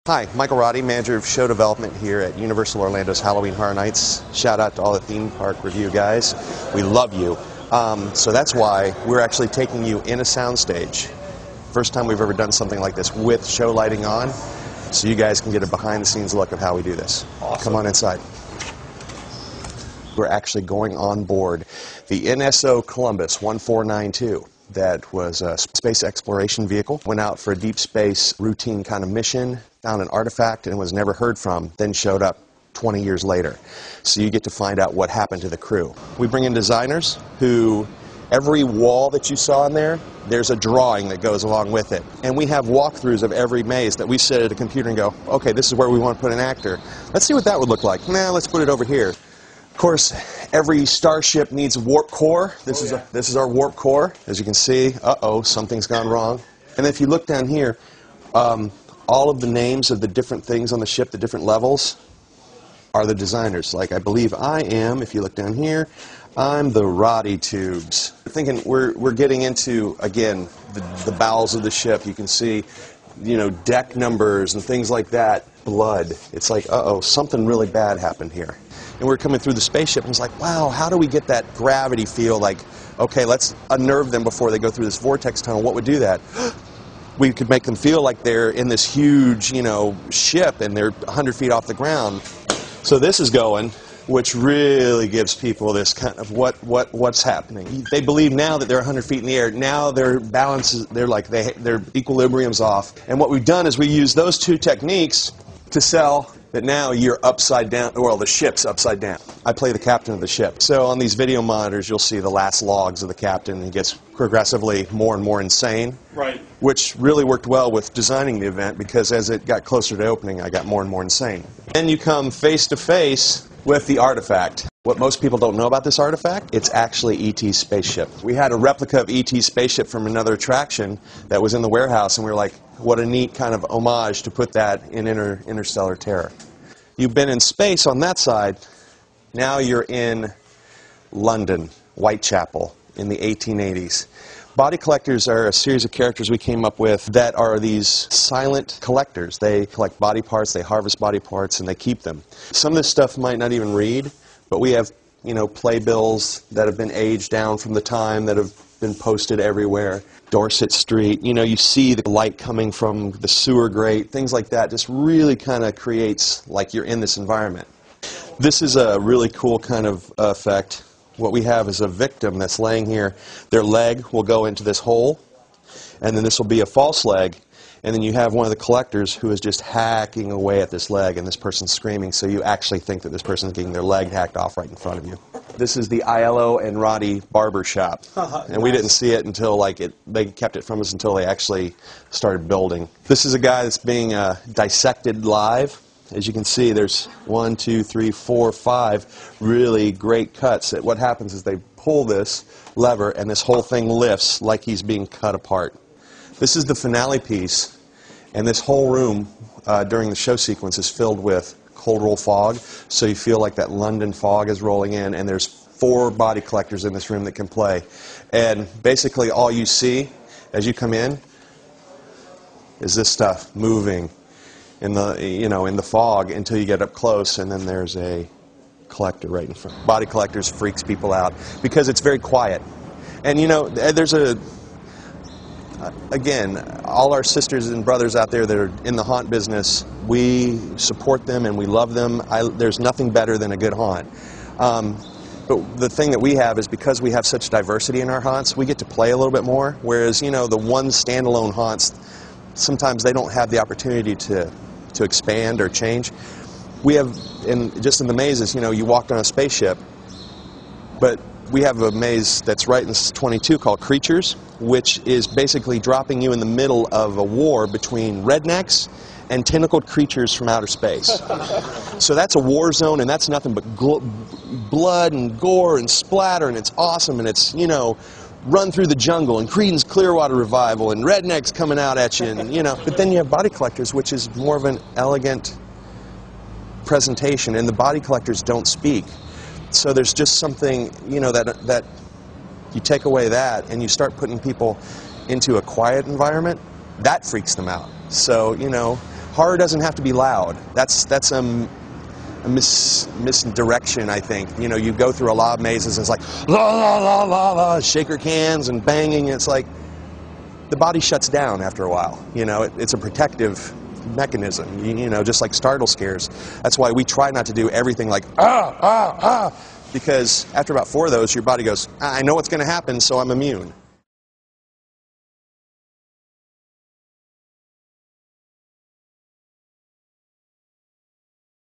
Hi, Michael Roddy, manager of show development here at Universal Orlando's Halloween Horror Nights. Shout out to all the theme park review guys. We love you. So that's why we're actually taking you in a soundstage. First time we've ever done something like this with show lighting on, so you guys can get a behind-the-scenes look of how we do this. Awesome. Come on inside. We're actually going on board the NSO Columbus 1492. That was a space exploration vehicle. Went out for a deep space routine kind of mission, found an artifact and was never heard from, then showed up 20 years later. So you get to find out what happened to the crew. We bring in designers who, every wall that you saw in there, there's a drawing that goes along with it. And we have walkthroughs of every maze that we sit at a computer and go, okay, this is where we want to put an actor. Let's see what that would look like. Nah, let's put it over here. Of course, every starship needs a warp core. This is our warp core. As you can see, something's gone wrong. And if you look down here, all of the names of the different things on the ship, the different levels, are the designers. Like I believe I am, if you look down here, I'm the Roddy Tubes. Thinking we're getting into, again, the bowels of the ship. You can see, you know, deck numbers and things like that. Blood. It's like, something really bad happened here. And we're coming through the spaceship, and it's like, wow, how do we get that gravity feel? Like, okay, let's unnerve them before they go through this vortex tunnel. What would do that? We could make them feel like they're in this huge, you know, ship, and they're 100 feet off the ground. So this is going, which really gives people this kind of what's happening. They believe now that they're 100 feet in the air. Now their balance is, their equilibrium's off. And what we've done is we use those two techniques to sell that now you're upside down, well, the ship's upside down. I play the captain of the ship. So on these video monitors, you'll see the last logs of the captain. He gets progressively more and more insane. Right. Which really worked well with designing the event, because as it got closer to opening, I got more and more insane. Then you come face to face with the artifact. What most people don't know about this artifact, it's actually E.T.'s spaceship. We had a replica of E.T.'s spaceship from another attraction that was in the warehouse, and we were like, what a neat kind of homage to put that in Interstellar Terror. You've been in space on that side, now you're in London, Whitechapel, in the 1880s. Body collectors are a series of characters we came up with that are these silent collectors. They collect body parts, they harvest body parts, and they keep them. Some of this stuff might not even read, but we have, you know, playbills that have been aged down from the time that have been posted everywhere. Dorset Street, you know, you see the light coming from the sewer grate, things like that. Just really kind of creates like you're in this environment. This is a really cool kind of effect. What we have is a victim that's laying here. Their leg will go into this hole, and then this will be a false leg, and then you have one of the collectors who is just hacking away at this leg, and this person's screaming, so you actually think that this person's getting their leg hacked off right in front of you. This is the ILO and Roddy barber shop, and we didn't see it until they kept it from us until they actually started building. This is a guy that's being dissected live. As you can see, there's 1, 2, 3, 4, 5 really great cuts. What happens is they pull this lever and this whole thing lifts like he's being cut apart. This is the finale piece, and this whole room during the show sequence is filled with cold roll fog, so you feel like that London fog is rolling in, and there's 4 body collectors in this room that can play. And basically all you see as you come in is this stuff moving in the fog until you get up close, and then there's a collector right in front. Body collectors freaks people out because it's very quiet. And you know, there's again, all our sisters and brothers out there that are in the haunt business, we support them and we love them. There's nothing better than a good haunt. But the thing that we have is, because we have such diversity in our haunts, we get to play a little bit more, whereas, you know, the one standalone haunts, sometimes they don't have the opportunity to expand or change. We have, just in the mazes, you know, you walked on a spaceship, but we have a maze that's right in 22 called Creatures, which is basically dropping you in the middle of a war between rednecks and tentacled creatures from outer space. So that's a war zone, and that's nothing but blood and gore and splatter, and it's awesome, and it's, you know, run through the jungle, and Creedence Clearwater Revival, and rednecks coming out at you, and, you know. But then you have body collectors, which is more of an elegant presentation, and the body collectors don't speak. So there's just something, you know, that you take away that, and you start putting people into a quiet environment, that freaks them out. So, you know, Horror doesn't have to be loud. That's a misdirection, I think. You know, you go through a lot of mazes, and it's like, la, la, la, la, la, shaker cans and banging. It's like, the body shuts down after a while. You know, it's a protective mechanism, you know, just like startle scares. That's why we try not to do everything like, ah, ah, ah, because after about 4 of those, your body goes, I know what's going to happen, so I'm immune.